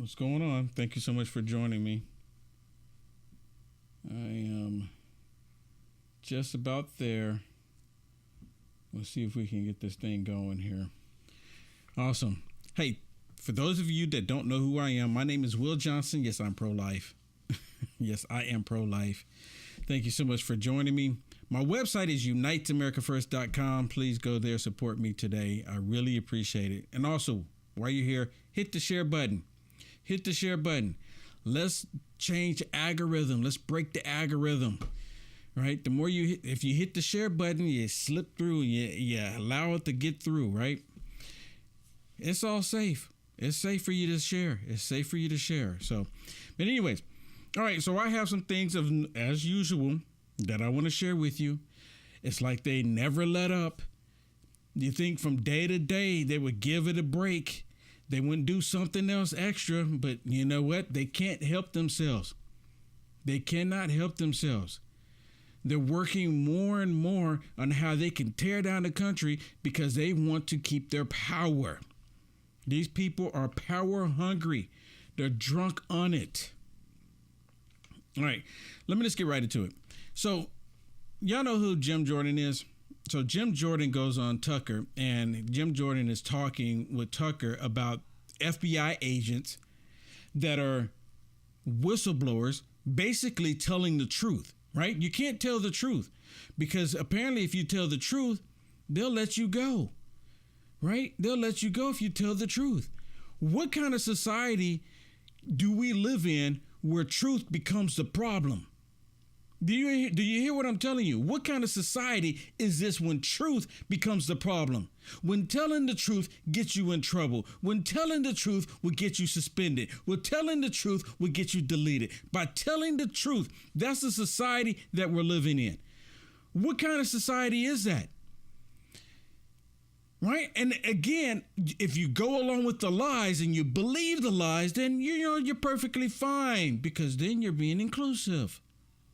What's going on? Thank you so much for joining me. I am just about there. Let's see if we can get this thing going here. Awesome. Hey, for those of you that don't know who I am, my name is Will Johnson. Yes, I'm pro-life. Yes, I am pro-life. Thank you so much for joining me. My website is uniteamericafirst.com. Please go there, support me today. I really appreciate it. And also, while you're here, hit the share button. Hit the share button. Let's change the algorithm. Let's break the algorithm. Right? The more you hit, if you hit the share button, you slip through, you allow it to get through, right? It's all safe. It's safe for you to share. It's safe for you to share. So, but anyways, all right. So I have some things as usual that I want to share with you. It's like they never let up. You think from day to day they would give it a break. They wouldn't do something else extra, but you know what? They can't help themselves. They cannot help themselves. They're working more and more on how they can tear down the country because they want to keep their power. These people are power hungry. They're drunk on it. All right, let me just get right into it. So y'all know who Jim Jordan is? So Jim Jordan goes on Tucker, and Jim Jordan is talking with Tucker about FBI agents that are whistleblowers, basically telling the truth. Right? You can't tell the truth because apparently if you tell the truth, they'll let you go. Right? They'll let you go if you tell the truth. What kind of society do we live in where truth becomes the problem? Do you hear what I'm telling you? What kind of society is this when truth becomes the problem? When telling the truth gets you in trouble. When telling the truth will get you suspended. When telling the truth will get you deleted. By telling the truth, that's the society that we're living in. What kind of society is that? Right? And again, if you go along with the lies and you believe the lies, then you're perfectly fine because then you're being inclusive.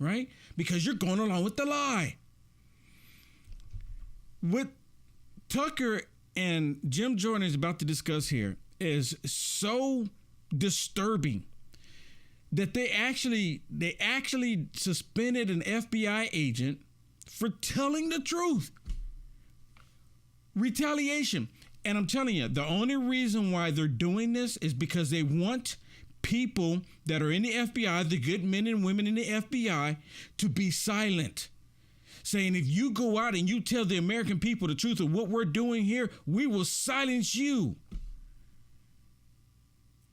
Right? Because you're going along with the lie. What Tucker and Jim Jordan is about to discuss here is so disturbing that they actually suspended an FBI agent for telling the truth. Retaliation. And I'm telling you, the only reason why they're doing this is because they want people that are in the FBI, the good men and women in the FBI, to be silent. Saying if you go out and you tell the American people the truth of what we're doing here, we will silence you.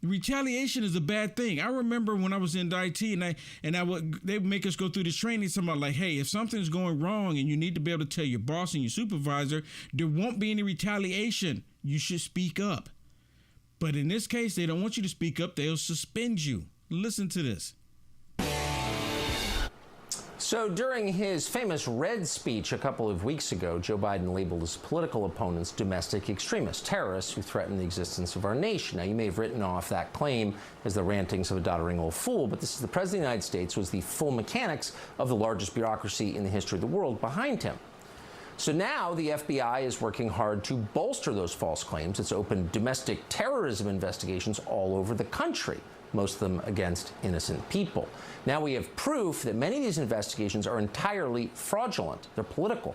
Retaliation is a bad thing. I remember when I was in IT they would make us go through this training, something about like, hey, if something's going wrong and you need to be able to tell your boss and your supervisor, there won't be any retaliation. You should speak up. But in this case, they don't want you to speak up. They'll suspend you. Listen to this. So during his famous Red speech a couple of weeks ago, Joe Biden labeled his political opponents domestic extremists, terrorists who threaten the existence of our nation. Now, you may have written off that claim as the rantings of a doddering old fool, but this is the President of the United States with the full mechanics of the largest bureaucracy in the history of the world behind him. So now the FBI is working hard to bolster those false claims. It's opened domestic terrorism investigations all over the country, most of them against innocent people. Now we have proof that many of these investigations are entirely fraudulent. They're political.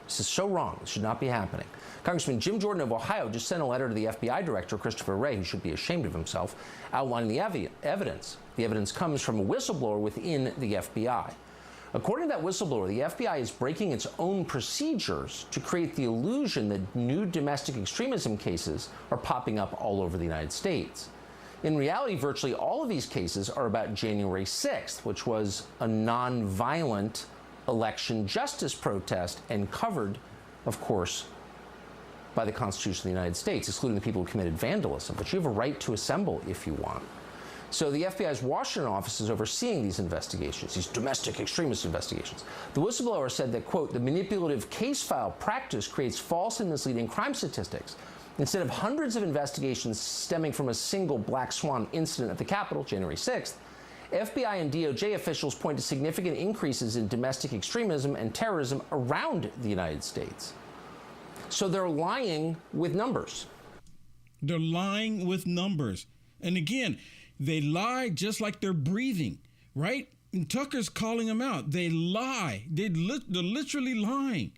This is so wrong. This should not be happening. Congressman Jim Jordan of Ohio just sent a letter to the FBI director, Christopher Wray, who should be ashamed of himself, outlining the evidence. The evidence comes from a whistleblower within the FBI. According to that whistleblower, the FBI is breaking its own procedures to create the illusion that new domestic extremism cases are popping up all over the United States. In reality, virtually all of these cases are about January 6th, which was a nonviolent election justice protest and covered, of course, by the Constitution of the United States, excluding the people who committed vandalism. But you have a right to assemble if you want. So the FBI's Washington office is overseeing these investigations, these domestic extremist investigations. The whistleblower said that, quote, the manipulative case file practice creates false and misleading crime statistics. Instead of hundreds of investigations stemming from a single black swan incident at the Capitol, January 6th, FBI and DOJ officials point to significant increases in domestic extremism and terrorism around the United States. So they're lying with numbers. They're lying with numbers. And again, they lie just like they're breathing, right? And Tucker's calling them out. They lie. They're literally lying.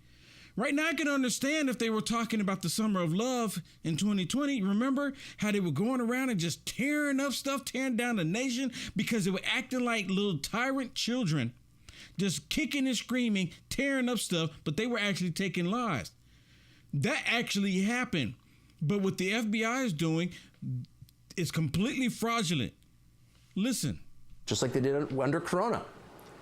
Right now, I can understand if they were talking about the summer of love in 2020. Remember how they were going around and just tearing up stuff, tearing down the nation because they were acting like little tyrant children, just kicking and screaming, tearing up stuff, but they were actually taking lives. That actually happened. But what the FBI is doing is completely fraudulent. Listen. Just like they did under Corona.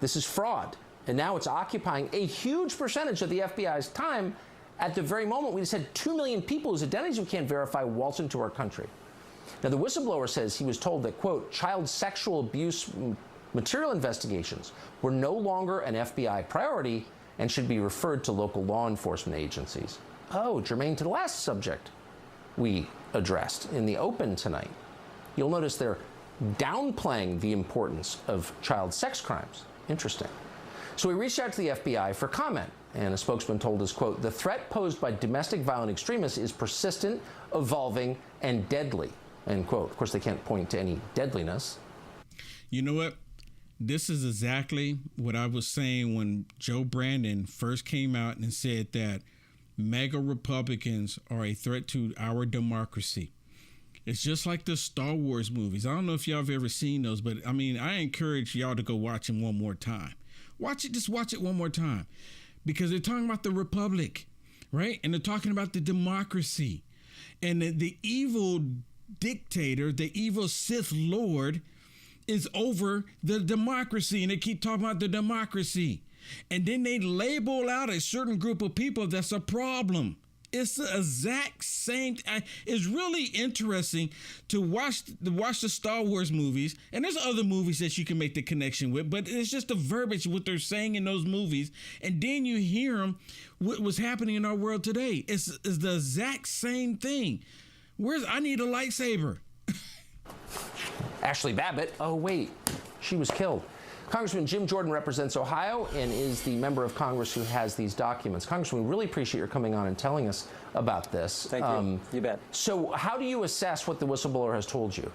This is fraud. And now it's occupying a huge percentage of the FBI's time at the very moment we just had 2 million people whose identities we can't verify waltz into our country. Now, the whistleblower says he was told that, quote, child sexual abuse material investigations were no longer an FBI priority and should be referred to local law enforcement agencies. Oh, germane to the last subject we addressed in the open tonight. You'll notice they're downplaying the importance of child sex crimes. Interesting. So we reached out to the FBI for comment, and a spokesman told us, quote, the threat posed by domestic violent extremists is persistent, evolving, and deadly, end quote. Of course, they can't point to any deadliness. You know what? This is exactly what I was saying when Joe Brandon first came out and said that MAGA Republicans are a threat to our democracy. It's just like the Star Wars movies. I don't know if y'all have ever seen those, but I mean, I encourage y'all to go watch them one more time. Watch it, just watch it one more time, because they're talking about the Republic, right? And they're talking about the democracy, and the evil dictator, the evil Sith Lord is over the democracy, and they keep talking about the democracy. And then they label out a certain group of people that's a problem. It's the exact same. It's really interesting to watch the Star Wars movies, and there's other movies that you can make the connection with, but it's just the verbiage, what they're saying in those movies, and then you hear them, what was happening in our world today. It's the exact same thing. I need a lightsaber. Ashley Babbitt, oh wait, she was killed. Congressman Jim Jordan represents Ohio and is the member of Congress who has these documents. Congressman, we really appreciate your coming on and telling us about this. Thank you. You bet. So how do you assess what the whistleblower has told you?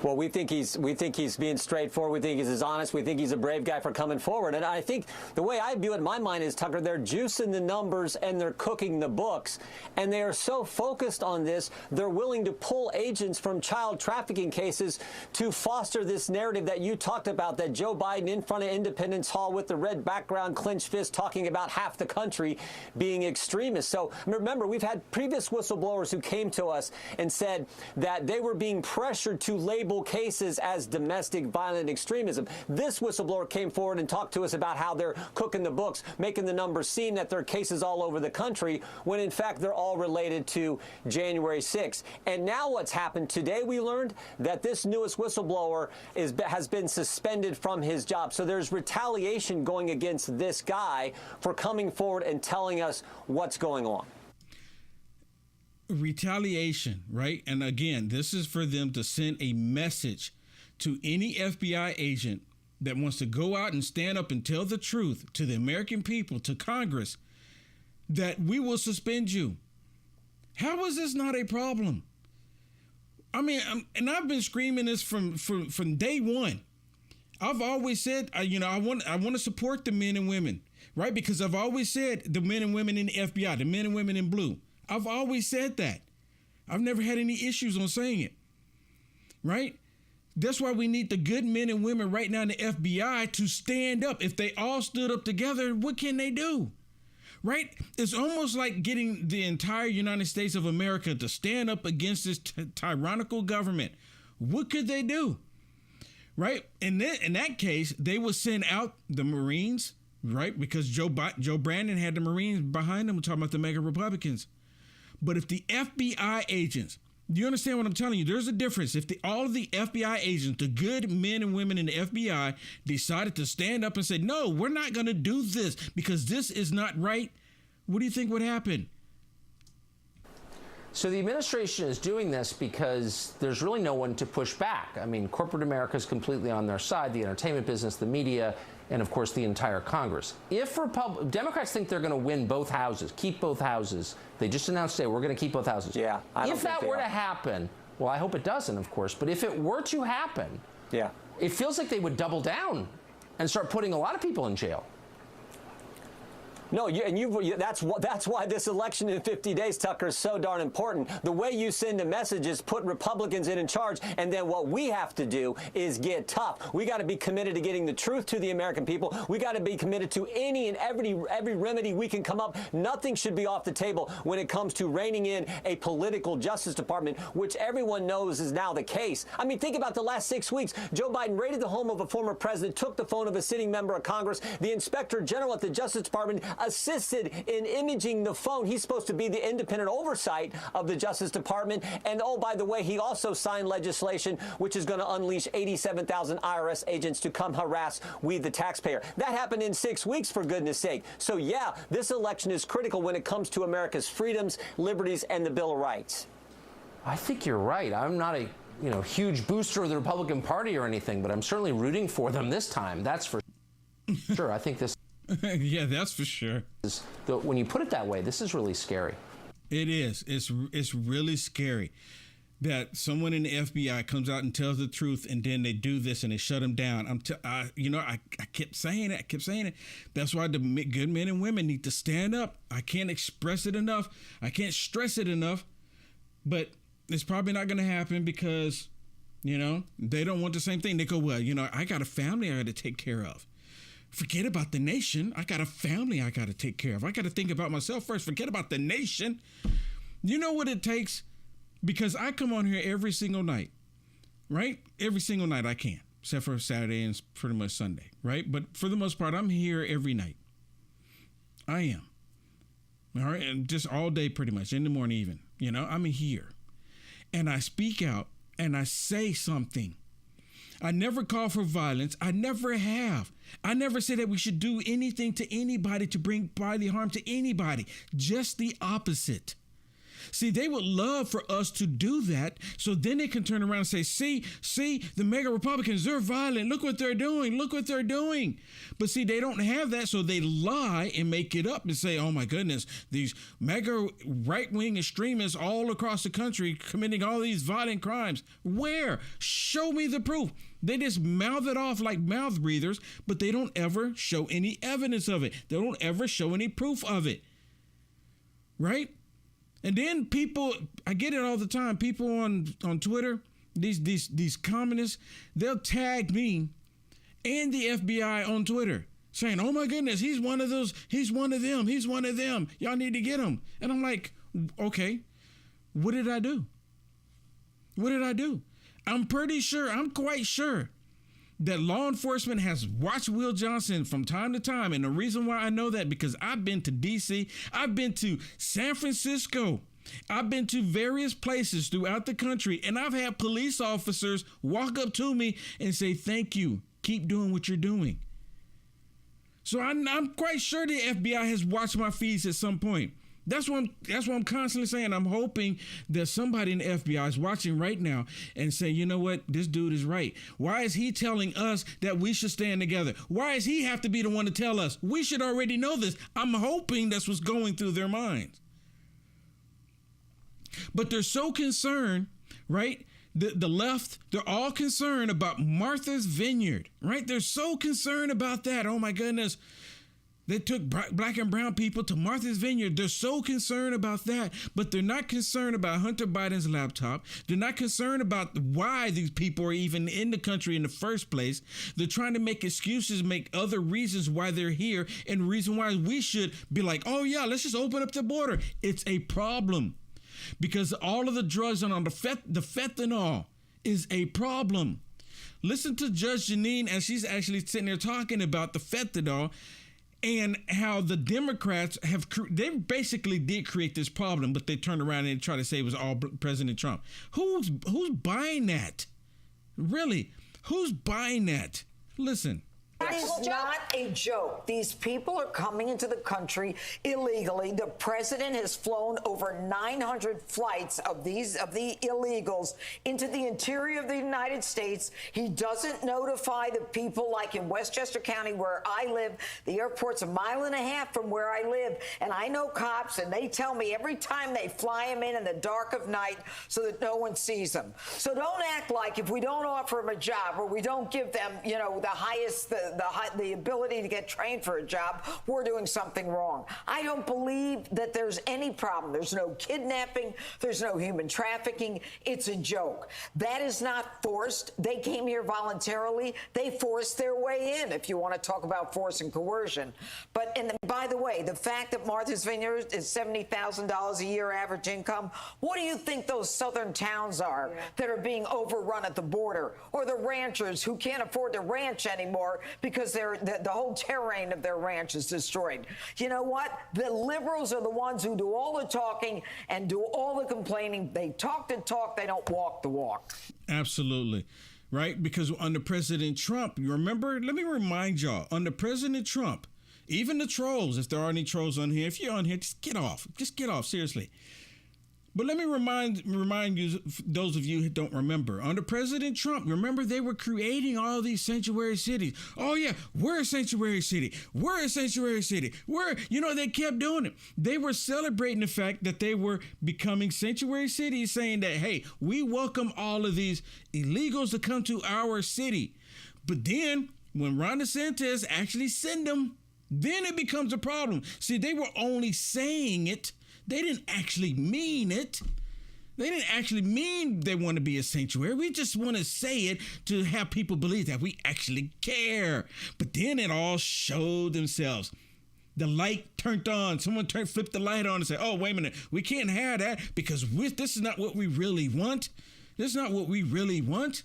Well, we think he's being straightforward. We think he's as honest. We think he's a brave guy for coming forward. And I think the way I view it in my mind is, Tucker, they're juicing the numbers and they're cooking the books. And they are so focused on this, they're willing to pull agents from child trafficking cases to foster this narrative that you talked about, that Joe Biden in front of Independence Hall with the red background, clenched fist, talking about half the country being extremists. So remember, we've had previous whistleblowers who came to us and said that they were being pressured to label cases as domestic violent extremism. This whistleblower came forward and talked to us about how they're cooking the books, making the numbers seem that there are cases all over the country, when in fact they're all related to January 6th. And now what's happened today, we learned that this newest whistleblower has been suspended from his job. So there's retaliation going against this guy for coming forward and telling us what's going on. Retaliation, right? And again, this is for them to send a message to any FBI agent that wants to go out and stand up and tell the truth to the American people, to Congress, that we will suspend you. How is this not a problem? I mean, and I've been screaming this from day one. I've always said, I want to support the men and women, right? Because I've always said the men and women in the FBI, the men and women in blue. I've always said that. I've never had any issues on saying it, right? That's why we need the good men and women right now in the FBI to stand up. If they all stood up together, what can they do, right? It's almost like getting the entire United States of America to stand up against this tyrannical government. What could they do, right? And then in that case, they would send out the Marines, right? Because Joe Brandon had the Marines behind him. We're talking about the MAGA Republicans. But if the FBI agents, do you understand what I'm telling you? There's a difference. If all of the FBI agents, the good men and women in the FBI, decided to stand up and say, no, we're not going to do this because this is not right, what do you think would happen? So the administration is doing this because there's really no one to push back. I mean, corporate America is completely on their side, the entertainment business, the media, and of course the entire Congress. If Democrats think they're going to win both houses, keep both houses, they just announced today we're going to keep both houses. Yeah. If that were to happen, Well, I hope it doesn't, of course. But if it were to happen, it feels like they would double down and start putting a lot of people in jail. No, that's why this election in 50 days, Tucker, is so darn important. The way you send a message is put Republicans in charge, and then what we have to do is get tough. We got to be committed to getting the truth to the American people. We got to be committed to any and every remedy we can come up. Nothing should be off the table when it comes to reining in a political Justice Department, which everyone knows is now the case. I mean, think about the last 6 weeks. Joe Biden raided the home of a former president, took the phone of a sitting member of Congress. The Inspector General at the Justice Department assisted in imaging the phone. He's supposed to be the independent oversight of the Justice Department. And oh, by the way, he also signed legislation which is going to unleash 87,000 IRS agents to come harass we, the taxpayer. That happened in 6 weeks, for goodness sake. So yeah, this election is critical when it comes to America's freedoms, liberties, and the Bill of Rights. I think you're right. I'm not a huge booster of the Republican Party or anything, but I'm certainly rooting for them this time. That's for sure. I think this. Yeah, that's for sure. When you put it that way, this is really scary. It is. It's really scary that someone in the FBI comes out and tells the truth, and then they do this and they shut them down. I kept saying it. That's why the good men and women need to stand up. I can't express it enough. I can't stress it enough. But it's probably not going to happen because, they don't want the same thing. They go, well, I got a family I got to take care of. Forget about the nation. I got a family I got to take care of. I got to think about myself first. Forget about the nation. You know what it takes? Because I come on here every single night, right? Every single night I can, except for Saturday and pretty much Sunday, right? But for the most part, I'm here every night. I am. All right. And just all day pretty much, in the morning even. I'm here. And I speak out and I say something. I never call for violence. I never have. I never say that we should do anything to anybody to bring bodily harm to anybody. Just the opposite. See, they would love for us to do that, so then they can turn around and say, see, the mega Republicans, they're violent. Look what they're doing. Look what they're doing. But see, they don't have that, so they lie and make it up and say, oh my goodness, these mega right-wing extremists all across the country committing all these violent crimes. Where? Show me the proof. They just mouth it off like mouth breathers, but they don't ever show any evidence of it. They don't ever show any proof of it. Right? And then people, I get it all the time, people on Twitter, these communists, they'll tag me and the FBI on Twitter saying, oh my goodness, he's one of those, he's one of them. Y'all need to get him. And I'm like, okay, what did I do? I'm quite sure that law enforcement has watched Will Johnson from time to time. And the reason why I know that, because I've been to D.C., I've been to San Francisco, I've been to various places throughout the country, and I've had police officers walk up to me and say, thank you, keep doing what you're doing. So I'm quite sure the FBI has watched my feeds at some point. That's what I'm constantly saying. I'm hoping that somebody in the FBI is watching right now and say, you know what, this dude is right. Why is he telling us that we should stand together? Why does he have to be the one to tell us? We should already know this. I'm hoping that's what's going through their minds. But they're so concerned, right? The left, they're all concerned about Martha's Vineyard, right? They're so concerned about that. Oh my goodness. They took black and brown people to Martha's Vineyard. They're so concerned about that, but they're not concerned about Hunter Biden's laptop. They're not concerned about why these people are even in the country in the first place. They're trying to make excuses, make other reasons why they're here, and the reason why we should be like, oh yeah, let's just open up the border. It's a problem because all of the drugs on the fentanyl is a problem. Listen to Judge Janine as she's actually sitting there talking about the fentanyl and how the Democrats they basically did create this problem, but they turned around and tried to say it was all President Trump. Who's buying that? Really? Who's buying that? Listen. That is not a joke. These people are coming into the country illegally. The president has flown over 900 flights of the illegals into the interior of the United States. He doesn't notify the people, like in Westchester County where I live. The airport's 1.5 miles from where I live, and I know cops, and they tell me every time they fly them in the dark of night so that no one sees them. So don't act like if we don't offer them a job or we don't give them, you know, the ability to get trained for a job, we're doing something wrong. I don't believe that there's any problem. There's no kidnapping. There's no human trafficking. It's a joke. That is not forced. They came here voluntarily. They forced their way in, if you want to talk about force and coercion. But, and by the way, the fact that Martha's Vineyard is $70,000 a year average income, what do you think those southern towns are that are being overrun at the border? Or the ranchers who can't afford to ranch anymore because the whole terrain of their ranch is destroyed. You know what? The liberals are the ones who do all the talking and do all the complaining. They talk the talk, they don't walk the walk. Absolutely. Right? Because under President Trump, you remember, let me remind y'all, under President Trump, even the trolls, if there are any trolls on here, if you're on here, just get off. Just get off, seriously. But let me remind you, those of you who don't remember, under President Trump, remember they were creating all these sanctuary cities. Oh, yeah, we're a sanctuary city. We're a sanctuary city. They kept doing it. They were celebrating the fact that they were becoming sanctuary cities, saying that, hey, we welcome all of these illegals to come to our city. But then when Ron DeSantis actually send them, then it becomes a problem. See, they were only saying it. They didn't actually mean it. They didn't actually mean they want to be a sanctuary. We just want to say it to have people believe that we actually care. But then it all showed themselves. The light turned on. Someone flipped the light on and said, oh, wait a minute. We can't have that because this is not what we really want. This is not what we really want.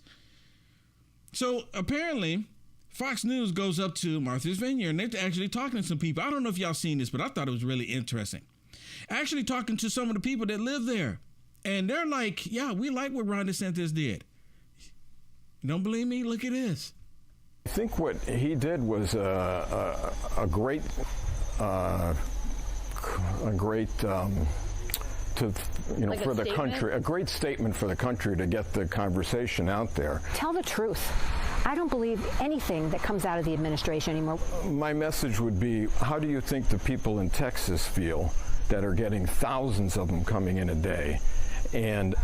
So apparently, Fox News goes up to Martha's Vineyard and they're actually talking to some people. I don't know if y'all seen this, but I thought it was really interesting. Actually talking to some of the people that live there. And they're like, yeah, we like what Ron DeSantis did. Don't believe me? Look at this. I think what he did was a great like for the country, a great statement for the country to get the conversation out there. Tell the truth. I don't believe anything that comes out of the administration anymore. My message would be, how do you think the people in Texas feel that are getting thousands of them coming in a day? And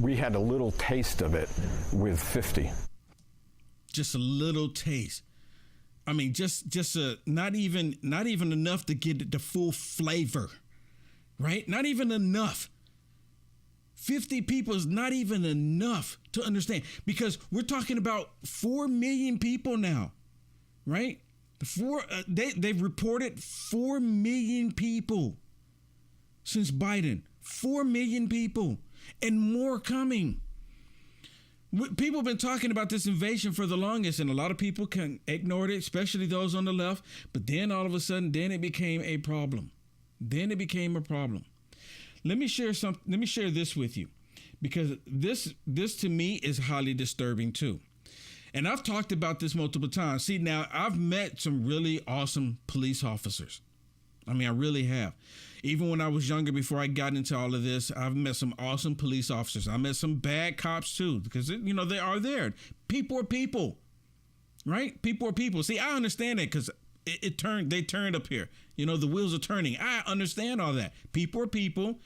we had a little taste of it with 50. Just a little taste. I mean, just not even enough to get the full flavor, right? Not even enough. 50 people is not even enough to understand, because we're talking about 4 million people now, right? They've reported 4 million people since Biden. 4 million people and more coming. People have been talking about this invasion for the longest, and a lot of people can ignore it, especially those on the left. But then all of a sudden, it became a problem. Let me share this with you, because this to me is highly disturbing too. And I've talked about this multiple times. See, now I've met some really awesome police officers. I mean, I really have. Even when I was younger, before I got into all of this, I've met some awesome police officers. I met some bad cops too, because, they are there. People are people, right? People are people. See, I understand it because they turned up here. The wheels are turning. I understand all that. People are people,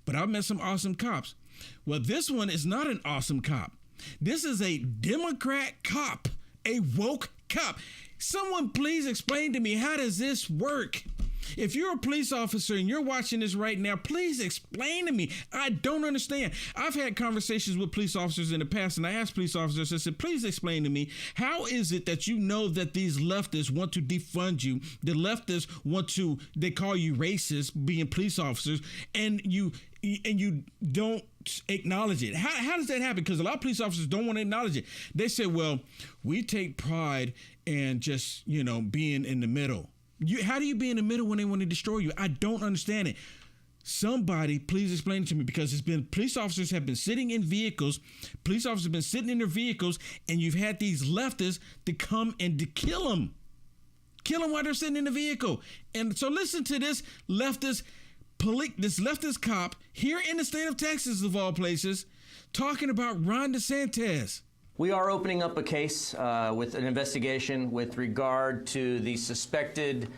but I've met some awesome cops. Well, this one is not an awesome cop. This is a Democrat cop, a woke cop. Someone please explain to me, how does this work? If you're a police officer and you're watching this right now, please explain to me. I don't understand. I've had conversations with police officers in the past, and I asked police officers, I said, please explain to me, how is it that you know that these leftists want to defund you? The leftists they call you racist, being police officers, and you don't acknowledge it. How does that happen? Because a lot of police officers don't want to acknowledge it. They say, well, we take pride in just, being in the middle. How do you be in the middle when they want to destroy you? I don't understand it. Somebody please explain it to me, because it's been police officers have been sitting in vehicles. Police officers have been sitting in their vehicles, and you've had these leftists to come and to kill them. Kill them while they're sitting in the vehicle. And so listen to this leftist cop here in the state of Texas, of all places, talking about Ron DeSantis. We are opening up a case with an investigation with regard to the suspected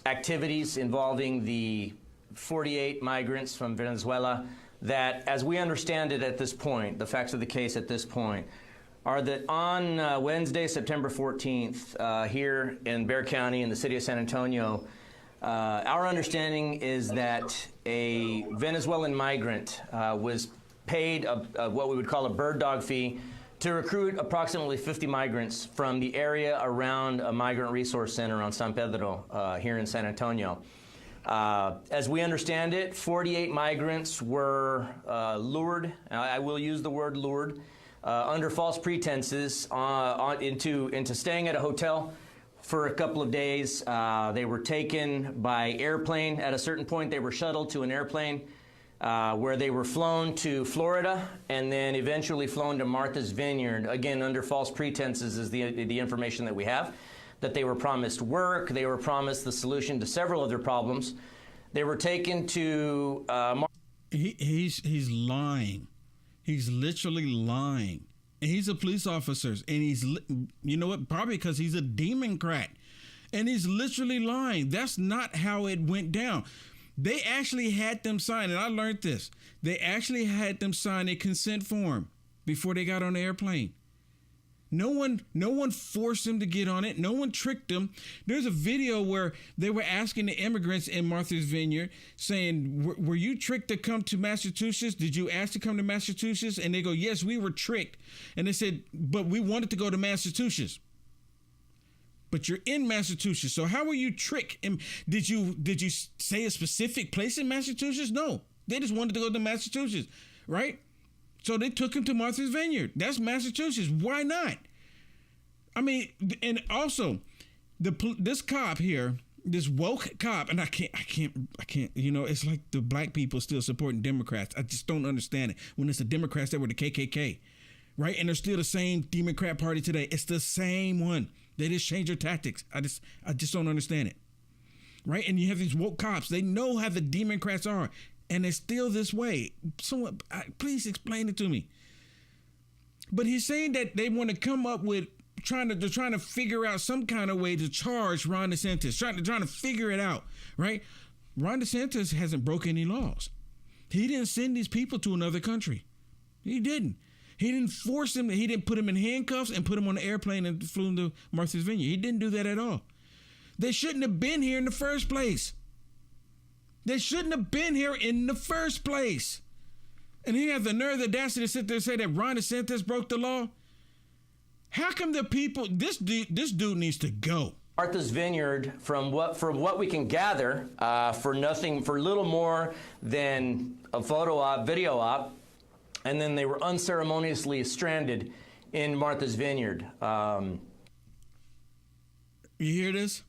activities involving the 48 migrants from Venezuela that, as we understand it at this point, the facts of the case at this point, are that on Wednesday, September 14th, here in Bexar County in the city of San Antonio, our understanding is that a Venezuelan migrant was paid what we would call a bird dog fee to recruit approximately 50 migrants from the area around a migrant resource center on San Pedro here in San Antonio. As we understand it, 48 migrants were lured, I will use the word lured, under false pretenses into staying at a hotel for a couple of days. They were taken by airplane. At a certain point, they were shuttled to an airplane where they were flown to Florida and then eventually flown to Martha's Vineyard, again, under false pretenses is the information that we have, that they were promised work, they were promised the solution to several of their problems. They were taken to... He's lying. He's literally lying. And he's a police officer, and he's, you know what, probably because he's a Demoncrat. And he's literally lying. That's not how it went down. They actually had them sign, and I learned this. They actually had them sign a consent form before they got on the airplane. No one forced them to get on it. No one tricked them. There's a video where they were asking the immigrants in Martha's Vineyard, saying, were you tricked to come to Massachusetts? Did you ask to come to Massachusetts? And they go, yes, we were tricked. And they said, but we wanted to go to Massachusetts. But you're in Massachusetts, so how were you tricked? And did you say a specific place in Massachusetts? No, they just wanted to go to Massachusetts, right? So they took him to Martha's Vineyard. That's Massachusetts. Why not? I mean, and also, this cop here, this woke cop, and I can't. You know, it's like the black people still supporting Democrats. I just don't understand it. When it's the Democrats that were the KKK, right? And they're still the same Democrat Party today. It's the same one. They just change their tactics. I just don't understand it, right? And you have these woke cops. They know how the Democrats are. And it's still this way. Someone, please explain it to me. But he's saying that they want to come up with trying to figure out some kind of way to charge Ron DeSantis, trying to figure it out, right? Ron DeSantis hasn't broken any laws. He didn't send these people to another country. He didn't. He didn't force them. He didn't put them in handcuffs and put them on an airplane and flew them to Martha's Vineyard. He didn't do that at all. They shouldn't have been here in the first place. They shouldn't have been here in the first place. And he has the nerve, the audacity to sit there and say that Ron DeSantis broke the law. How come the people, this dude needs to go. Martha's Vineyard, from what we can gather, for little more than a photo op, video op, and then they were unceremoniously stranded in Martha's Vineyard. You hear this?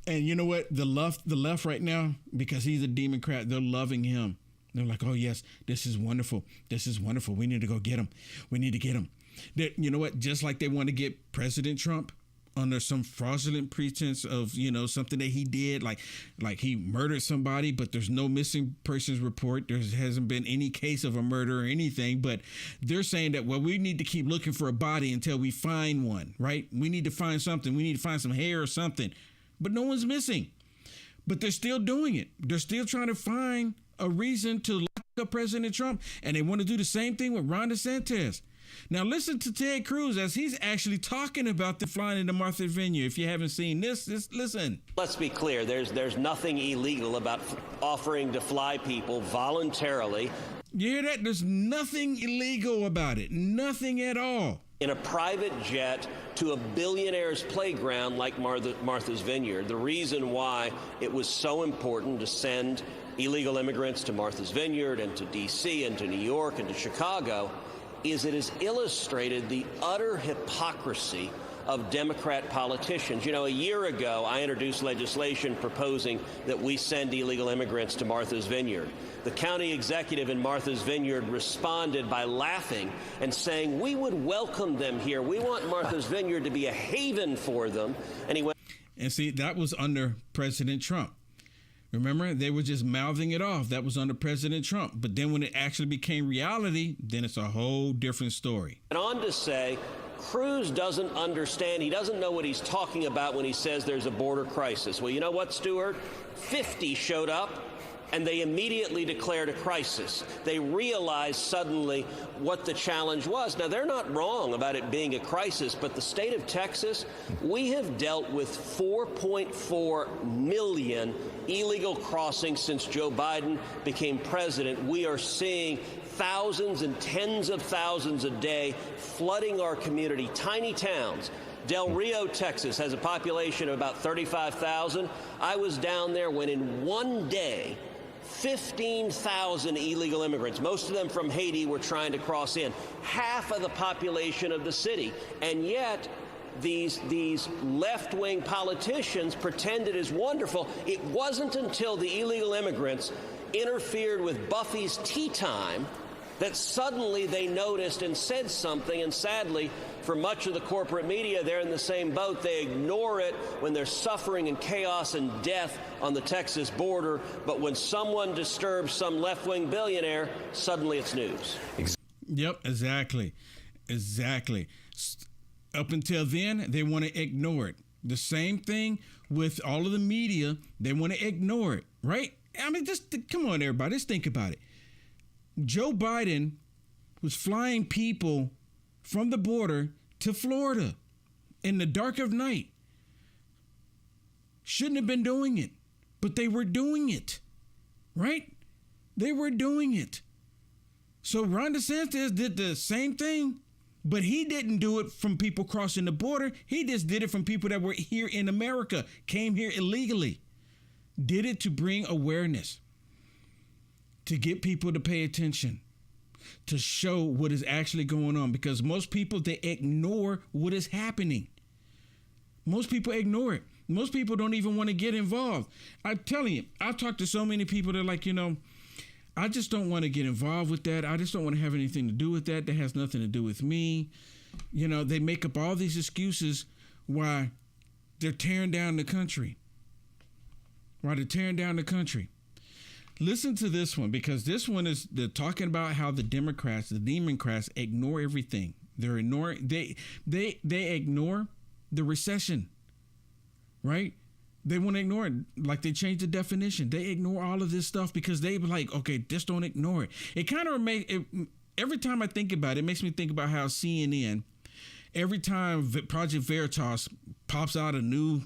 And you know what? The left right now, because he's a Democrat, they're loving him. They're like, oh, yes, this is wonderful. This is wonderful. We need to go get him. We need to get him. You know what? Just like they want to get President Trump under some fraudulent pretense of, you know, something that he did, like he murdered somebody, but there's no missing persons report. There hasn't been any case of a murder or anything, but they're saying that, well, we need to keep looking for a body until we find one, right? We need to find something. We need to find some hair or something. But no one's missing. But they're still doing it. They're still trying to find a reason to lock up President Trump. And they want to do the same thing with Ron DeSantis. Now, listen to Ted Cruz as he's actually talking about the flying into Martha's Vineyard. If you haven't seen this, listen. Let's be clear. There's nothing illegal about offering to fly people voluntarily. You hear that? There's nothing illegal about it. Nothing at all. In a private jet to a billionaire's playground like Martha's Vineyard. The reason why it was so important to send illegal immigrants to Martha's Vineyard and to D.C. and to New York and to Chicago is it has illustrated the utter hypocrisy of Democrat politicians. You know, a year ago, I introduced legislation proposing that we send illegal immigrants to Martha's Vineyard. The county executive in Martha's Vineyard responded by laughing and saying, we would welcome them here. We want Martha's Vineyard to be a haven for them. And he went. And see, that was under President Trump. Remember, they were just mouthing it off. That was under President Trump. But then when it actually became reality, then it's a whole different story. And on to say, Cruz doesn't understand. He doesn't know what he's talking about when he says there's a border crisis. Well, you know what, Stuart? 50 showed up, and they immediately declared a crisis. They realized suddenly what the challenge was. Now, they're not wrong about it being a crisis, but the state of Texas, we have dealt with 4.4 million illegal crossings since Joe Biden became president. We are seeing thousands and tens of thousands a day flooding our community, tiny towns. Del Rio, Texas, has a population of about 35,000. I was down there when in one day, 15,000 illegal immigrants, most of them from Haiti, were trying to cross in. Half of the population of the city. And yet, these left-wing politicians pretend it is wonderful. It wasn't until the illegal immigrants interfered with Buffy's tea time that suddenly they noticed and said something, and sadly, for much of the corporate media, they're in the same boat. They ignore it when there's suffering and chaos and death on the Texas border, but when someone disturbs some left-wing billionaire, suddenly it's news. Yep, exactly. Up until then, they want to ignore it. The same thing with all of the media. They want to ignore it, right? I mean, just come on, everybody. Just think about it. Joe Biden was flying people from the border to Florida in the dark of night. Shouldn't have been doing it, but they were doing it, right? They were doing it. So Ron DeSantis did the same thing, but he didn't do it from people crossing the border. He just did it from people that were here in America, came here illegally, did it to bring awareness, to get people to pay attention, to show what is actually going on, because most people, they ignore what is happening. Most people ignore it. Most people don't even want to get involved. I'm telling you, I've talked to so many people that are like, I just don't want to get involved with that. I just don't want to have anything to do with that. That has nothing to do with me. They make up all these excuses why they're tearing down the country. Listen to this one, because this one is talking about how the Democrats ignore everything. They're ignoring. They ignore the recession, right? They want to ignore it. Like, they changed the definition. They ignore all of this stuff because they were like, okay, just don't ignore it. It kind of every time I think about it, it makes me think about how CNN, every time Project Veritas pops out a new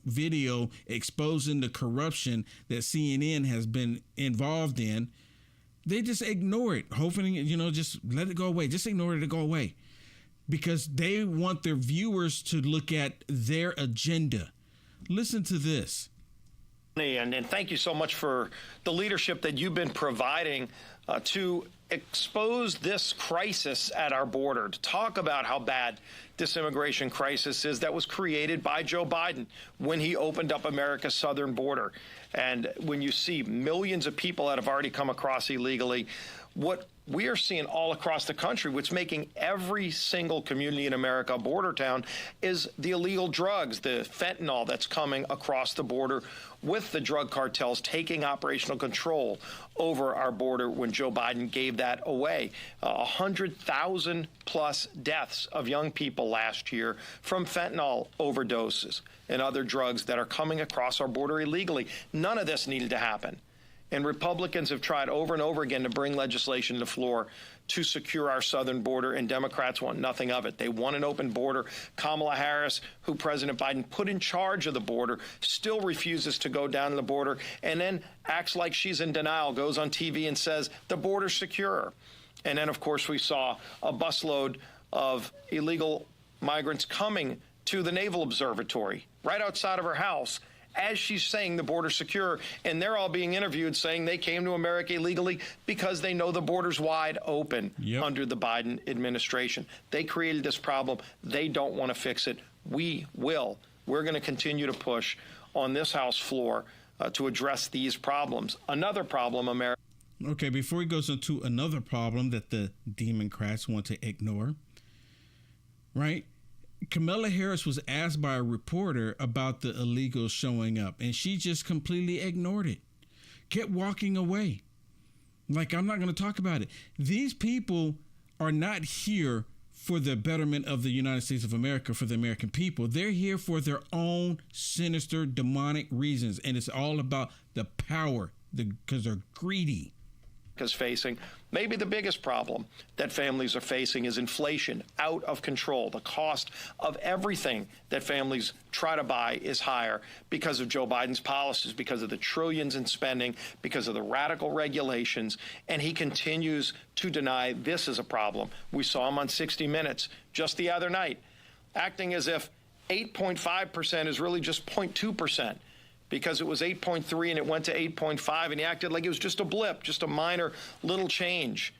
video exposing the corruption that CNN has been involved in, they just ignore it, hoping, just let it go away. Just ignore it to go away, because they want their viewers to look at their agenda. Listen to this. And thank you so much for the leadership that you've been providing to expose this crisis at our border, to talk about how bad this immigration crisis is that was created by Joe Biden when he opened up America's southern border. And when you see millions of people that have already come across illegally, what we are seeing all across the country, what's making every single community in America a border town, is the illegal drugs, the fentanyl that's coming across the border, with the drug cartels taking operational control over our border when Joe Biden gave that away. 100,000 plus deaths of young people last year from fentanyl overdoses and other drugs that are coming across our border illegally. None of this needed to happen. And Republicans have tried over and over again to bring legislation to the floor to secure our southern border, and Democrats want nothing of it. They want an open border. Kamala Harris, who President Biden put in charge of the border, still refuses to go down to the border and then acts like she's in denial, goes on TV and says the border's secure. And then, of course, we saw a busload of illegal migrants coming to the Naval Observatory right outside of her house as she's saying the border's secure, and they're all being interviewed saying they came to America illegally because they know the border's wide open under the Biden administration. They created this problem. They don't want to fix it. we're going to continue to push on this House floor to address these problems. Another problem, America. Okay, before he goes into another problem that the Demoncrats want to ignore, right? Kamala Harris was asked by a reporter about the illegals showing up, and she just completely ignored it, kept walking away. Like, I'm not going to talk about it. These people are not here for the betterment of the United States of America, for the American people. They're here for their own sinister, demonic reasons, and it's all about the power, because they're greedy. Is facing. Maybe the biggest problem that families are facing is inflation out of control. The cost of everything that families try to buy is higher because of Joe Biden's policies, because of the trillions in spending, because of the radical regulations, and he continues to deny this is a problem. We saw him on 60 Minutes just the other night, acting as if 8.5% is really just 0.2%. Because it was 8.3 and it went to 8.5, and he acted like it was just a blip, just a minor little change.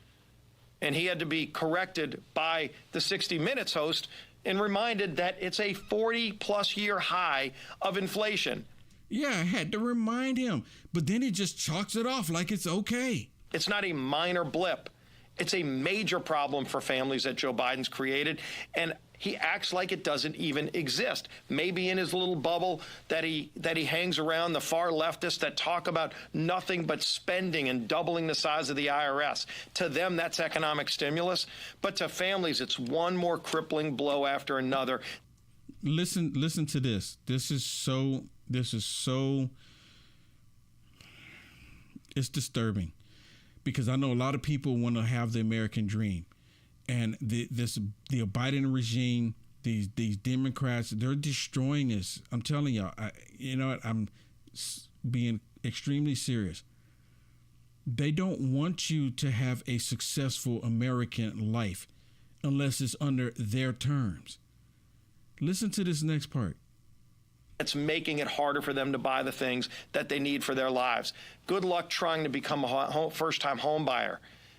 And he had to be corrected by the 60 Minutes host and reminded that it's a 40-plus year high of inflation. Yeah, I had to remind him, but then he just chalks it off like it's okay. It's not a minor blip. It's a major problem for families that Joe Biden's created, and he acts like it doesn't even exist. Maybe in his little bubble that he hangs around, the far leftists that talk about nothing but spending and doubling the size of the IRS. To them, that's economic stimulus. But to families, it's one more crippling blow after another. Listen to this. This is so, it's disturbing, because I know a lot of people want to have the American dream. And the Biden regime, these Democrats, they're destroying us. I'm telling y'all, you know what? I'm being extremely serious. They don't want you to have a successful American life unless it's under their terms. Listen to this next part. It's making it harder for them to buy the things that they need for their lives. Good luck trying to become a first-time home buyer,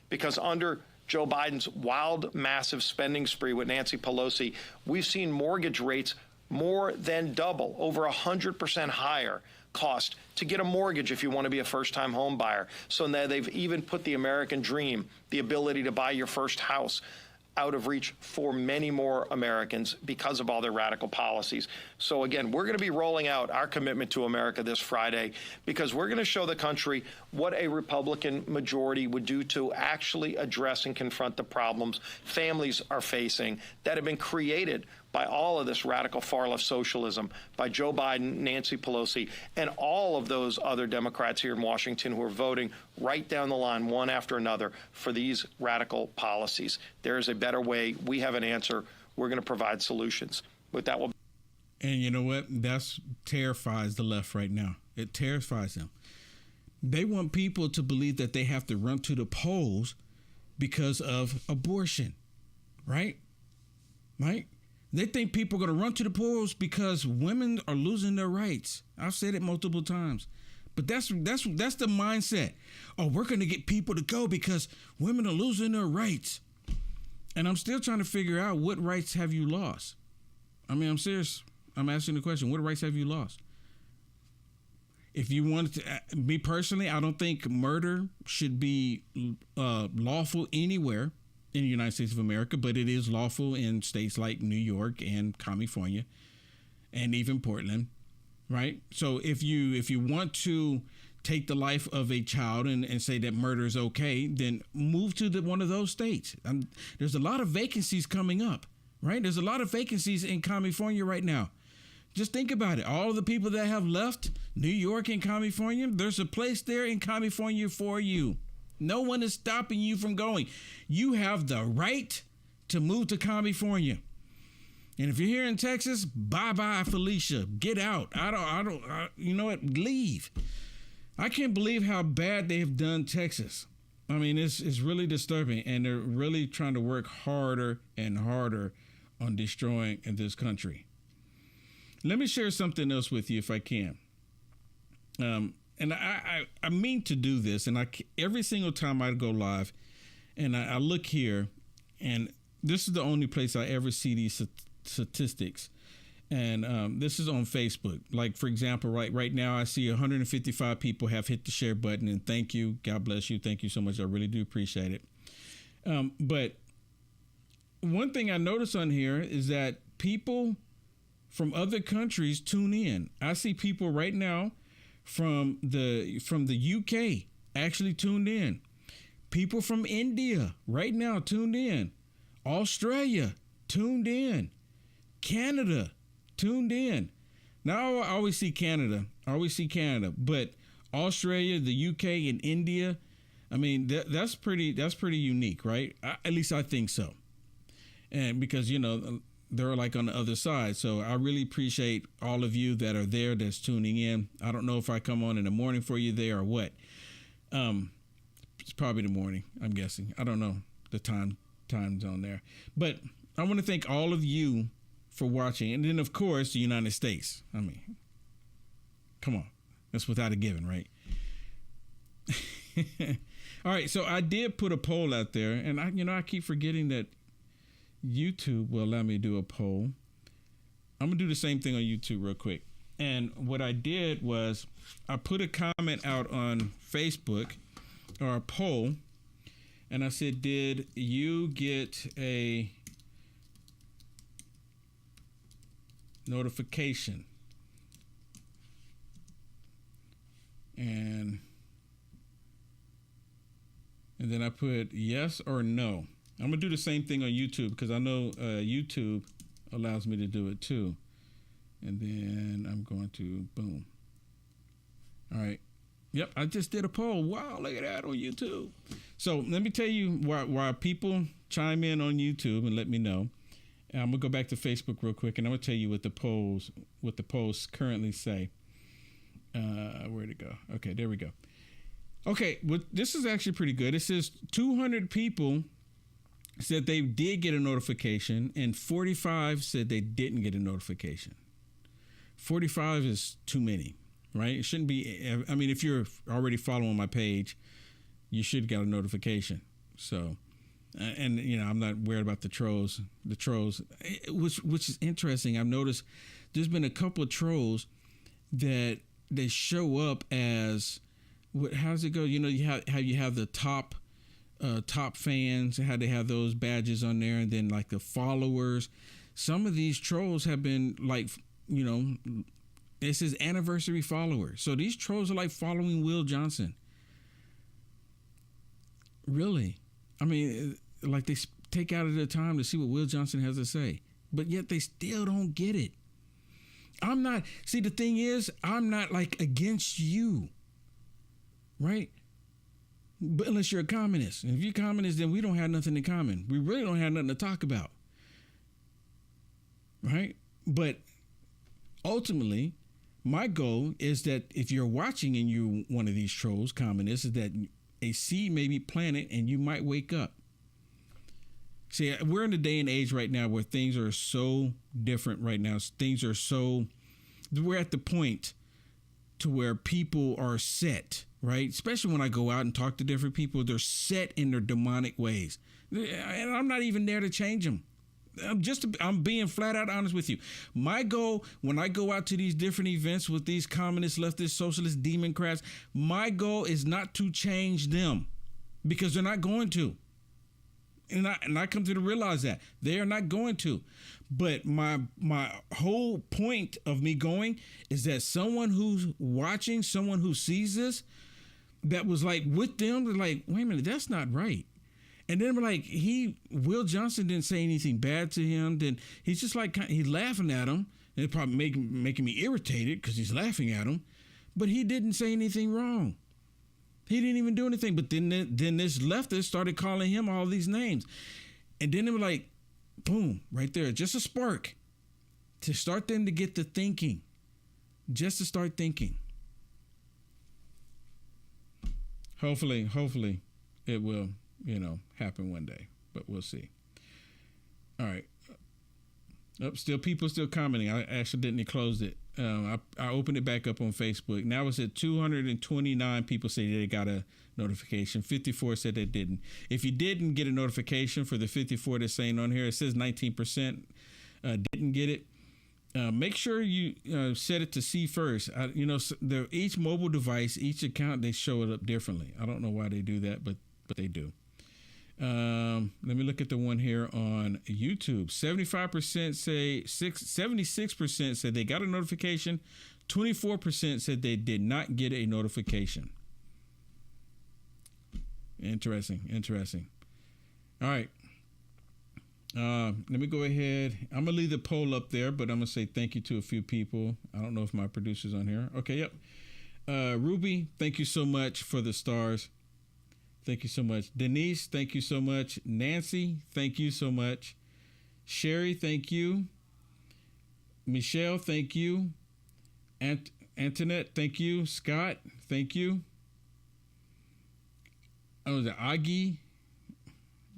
because under Joe Biden's wild, massive spending spree with Nancy Pelosi, we've seen mortgage rates more than double, over 100% higher cost to get a mortgage if you want to be a first-time home buyer. So now they've even put the American dream, the ability to buy your first house, out of reach for many more Americans because of all their radical policies. So again, we're going to be rolling out our commitment to America this Friday, because we're going to show the country what a Republican majority would do to actually address and confront the problems families are facing that have been created by all of this radical far-left socialism, by Joe Biden, Nancy Pelosi, and all of those other Democrats here in Washington who are voting right down the line, one after another, for these radical policies. There is a better way. We have an answer. We're going to provide solutions. With that, we'll... And you know what? That terrifies the left right now. It terrifies them. They want people to believe that they have to run to the polls because of abortion, right? Right? They think people are going to run to the polls because women are losing their rights. I've said it multiple times. But that's the mindset. Oh, we're going to get people to go because women are losing their rights. And I'm still trying to figure out, what rights have you lost? I mean, I'm serious. I'm asking the question, what rights have you lost? If you want to, me personally, I don't think murder should be lawful anywhere in the United States of America, but it is lawful in states like New York and California and even Portland, right? So if you want to take the life of a child and say that murder is okay, then move to one of those states. There's a lot of vacancies coming up, right? There's a lot of vacancies in California right now. Just think about it. All of the people that have left New York and California, there's a place there in California for you. No one is stopping you from going. You have the right to move to California. And if you're here in Texas, bye-bye, Felicia. Get out. You know what? Leave. I can't believe how bad they have done Texas. I mean, it's really disturbing. And they're really trying to work harder and harder on destroying this country. Let me share something else with you if I can. And I mean to do this, and every single time I go live, and I look here, and this is the only place I ever see these statistics. And this is on Facebook. Like, for example, right now, I see 155 people have hit the share button. And thank you. God bless you. Thank you so much. I really do appreciate it. But one thing I notice on here is that people from other countries tune in. I see people right now from the UK actually tuned in. People from India right now tuned in. Australia tuned in. Canada tuned in. Now I always see Canada. But Australia, the UK, and India, I mean, that's pretty unique, right? At least I think so. And because, they're like on the other side. So I really appreciate all of you that are there that's tuning in. I don't know if I come on in the morning for you there or what. It's probably the morning, I'm guessing. I don't know the time zone there. But I want to thank all of you for watching. And then, of course, the United States. I mean, come on. That's without a given, right? All right. So I did put a poll out there. And, I keep forgetting that YouTube will allow me to do a poll. I'm going to do the same thing on YouTube real quick. And what I did was I put a comment out on Facebook, or a poll, and I said, did you get a notification? And then I put yes or no. I'm going to do the same thing on YouTube because I know YouTube allows me to do it too. And then I'm going to boom. All right. Yep, I just did a poll. Wow, look at that on YouTube. So let me tell you why people chime in on YouTube and let me know. And I'm gonna go back to Facebook real quick, and I'm gonna tell you what the polls currently say. Where'd it go? Okay, there we go. Okay, well, this is actually pretty good. It says 200 people said they did get a notification, and 45 said they didn't get a notification. 45 is too many. Right? It shouldn't be. I mean, if you're already following my page, you should get a notification. So, and I'm not worried about the trolls. Which is interesting. I've noticed there's been a couple of trolls that they show up as how does it go? You have the top fans, how they have those badges on there, and then like the followers. Some of these trolls have been like, it says anniversary followers. So these trolls are like following Will Johnson. Really? I mean, like they take out of their time to see what Will Johnson has to say. But yet they still don't get it. The thing is, I'm not like against you. Right? But unless you're a communist. And if you're a communist, then we don't have nothing in common. We really don't have nothing to talk about. Right? But ultimately, my goal is that if you're watching and you're one of these trolls, communists, is that a seed may be planted and you might wake up. See, we're in a day and age right now where things are so different right now. We're at the point to where people are set, right? Especially when I go out and talk to different people, they're set in their demonic ways. And I'm not even there to change them. I'm being flat out honest with you. My goal when I go out to these different events with these communist, leftist, socialist, Demoncrats, my goal is not to change them because they're not going to. And I come to realize that they are not going to. But my whole point of me going is that someone who's watching, someone who sees this, that was like with them, they're like, wait a minute, that's not right. And then we're like, Will Johnson didn't say anything bad to him. Then he's just like, he's laughing at him. And it probably making me irritated because he's laughing at him. But he didn't say anything wrong. He didn't even do anything. But then this leftist started calling him all these names. And then they were like, boom, right there. Just a spark to start them to get to thinking. Just to start thinking. Hopefully it will, happen one day, but we'll see. All right. People still commenting. I accidentally closed it. I opened it back up on Facebook. Now it's at 229 people say they got a notification. 54 said they didn't. If you didn't get a notification for the 54 that's saying on here, it says 19% didn't get it. make sure you set it to see first. Each mobile device, each account, they show it up differently. I don't know why they do that, but they do. Let me look at the one here on YouTube. 75% say 76% said they got a notification. 24% said they did not get a notification. Interesting. All right. Let me go ahead. I'm going to leave the poll up there, but I'm going to say thank you to a few people. I don't know if my producer's on here. Okay, yep. Ruby, thank you so much for the stars. Thank you so much. Denise, thank you so much. Nancy, thank you so much. Sherry, thank you. Michelle, thank you. Antoinette, thank you. Scott, thank you. Oh, the Aggie.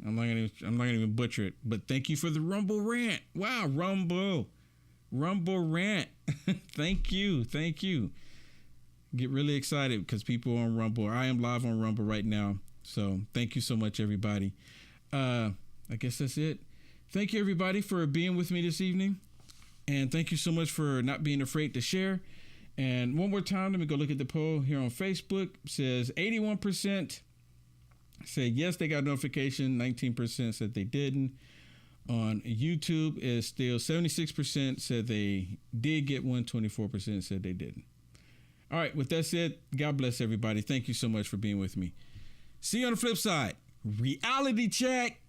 I'm not gonna even butcher it, but thank you for the Rumble rant. Wow, Rumble rant. Thank you. Get really excited because people are on Rumble. I am live on Rumble right now, so thank you so much, everybody. I guess that's it. Thank you, everybody, for being with me this evening, and thank you so much for not being afraid to share. And one more time, let me go look at the poll here on Facebook. It says 81%. Said yes, they got notification. 19% said they didn't. On YouTube, is still 76% said they did get one. 24% said they didn't. All right, with that said, God bless everybody. Thank you so much for being with me. See you on the flip side. Reality check.